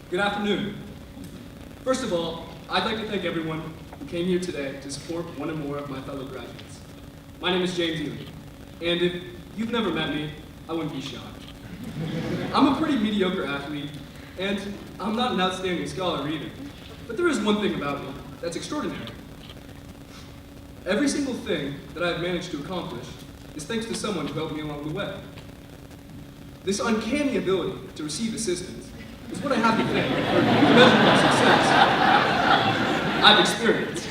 Good afternoon. First of all, I'd like to thank everyone who came here today to support one or more of my fellow graduates. My name is James Ely, and if you've never met me, I wouldn't be shocked. I'm a pretty mediocre athlete, and I'm not an outstanding scholar either. But there is one thing about me that's extraordinary. Every single thing that I've managed to accomplish is thanks to someone who helped me along the way. This uncanny ability to receive assistance is what I have to thank for the measurable success I've experienced.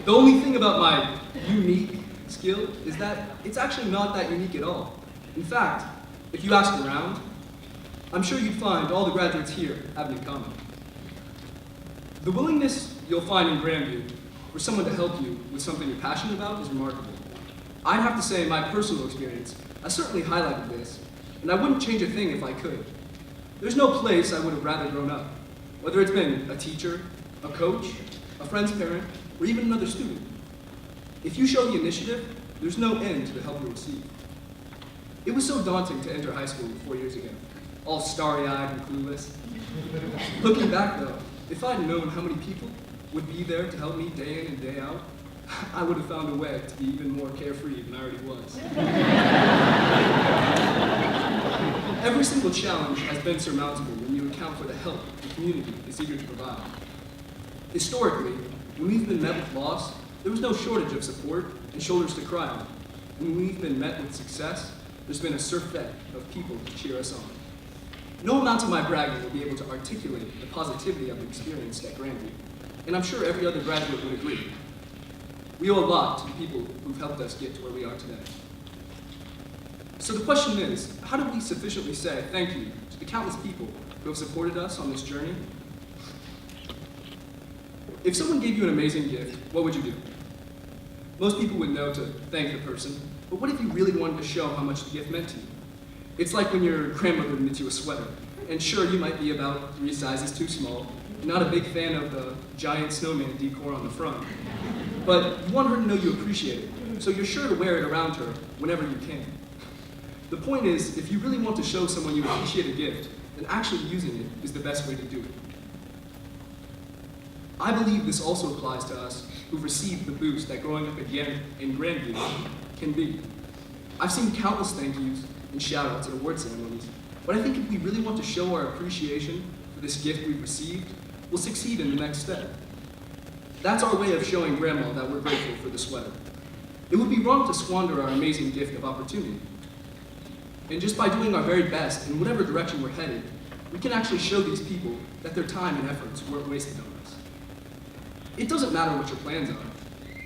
The only thing about my unique skill is that it's actually not that unique at all. In fact, if you ask around, I'm sure you'd find all the graduates here have it in common. The willingness you'll find in Grandview for someone to help you with something you're passionate about is remarkable. I'd have to say my personal experience has certainly highlighted this, and I wouldn't change a thing if I could. There's no place I would have rather grown up, whether it's been a teacher, a coach, a friend's parent, or even another student. If you show the initiative, there's no end to the help you'll receive. It was so daunting to enter high school 4 years ago, all starry-eyed and clueless. Looking back though, if I'd known how many people would be there to help me day in and day out, I would have found a way to be even more carefree than I already was. Every single challenge has been surmountable when you account for the help the community is eager to provide. Historically, when we've been met with loss, there was no shortage of support and shoulders to cry on. When we've been met with success, there's been a surfeit of people to cheer us on. No amount of my bragging will be able to articulate the positivity I've experienced at Grandview, and I'm sure every other graduate would agree. We owe a lot to the people who've helped us get to where we are today. So the question is, how do we sufficiently say thank you to the countless people who have supported us on this journey? If someone gave you an amazing gift, what would you do? Most people would know to thank the person, but what if you really wanted to show how much the gift meant to you? It's like when your grandmother knits you a sweater, and sure, you might be about 3 sizes too small, not a big fan of the giant snowman decor on the front, but you want her to know you appreciate it, so you're sure to wear it around her whenever you can. The point is, if you really want to show someone you appreciate a gift, then actually using it is the best way to do it. I believe this also applies to us who've received the boost that growing up again in Grandview can be. I've seen countless thank yous and shout-outs at award ceremonies, but I think if we really want to show our appreciation for this gift we've received, we'll succeed in the next step. That's our way of showing Grandma that we're grateful for the sweater. It would be wrong to squander our amazing gift of opportunity. And just by doing our very best in whatever direction we're headed, we can actually show these people that their time and efforts weren't wasted on us. It doesn't matter what your plans are.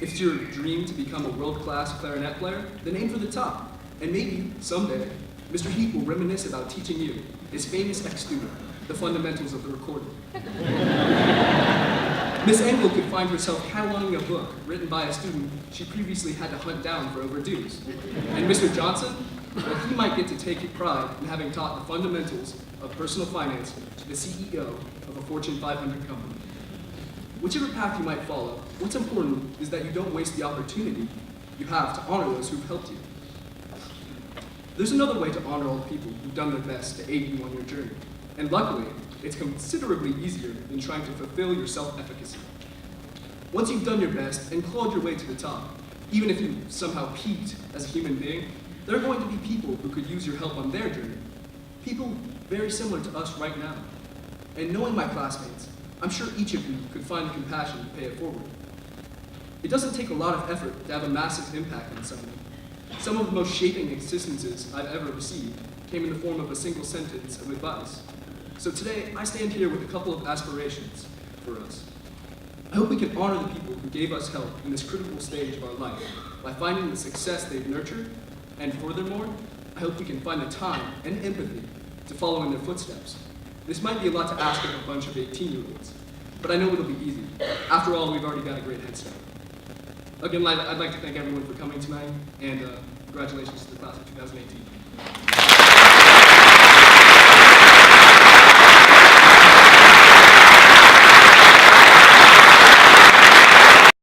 If it's your dream to become a world-class clarinet player, then aim for the top. And maybe, someday, Mr. Heap will reminisce about teaching you, his famous ex-student, the fundamentals of the recorder. Miss Engel could find herself cataloging a book written by a student she previously had to hunt down for overdues. And Mr. Johnson, well, he might get to take pride in having taught the fundamentals of personal finance to the CEO of a Fortune 500 company. Whichever path you might follow, what's important is that you don't waste the opportunity you have to honor those who've helped you. There's another way to honor all the people who've done their best to aid you on your journey. And luckily, it's considerably easier than trying to fulfill your self-efficacy. Once you've done your best and clawed your way to the top, even if you somehow peaked as a human being, there are going to be people who could use your help on their journey. People very similar to us right now. And knowing my classmates, I'm sure each of you could find the compassion to pay it forward. It doesn't take a lot of effort to have a massive impact on someone. Some of the most shaping assistances I've ever received came in the form of a single sentence of advice. So today, I stand here with a couple of aspirations for us. I hope we can honor the people who gave us help in this critical stage of our life by finding the success they've nurtured, and furthermore, I hope we can find the time and empathy to follow in their footsteps. This might be a lot to ask of a bunch of 18-year-olds, but I know it'll be easy. After all, we've already got a great head start. Again, I'd like to thank everyone for coming tonight, and congratulations to the class of 2018.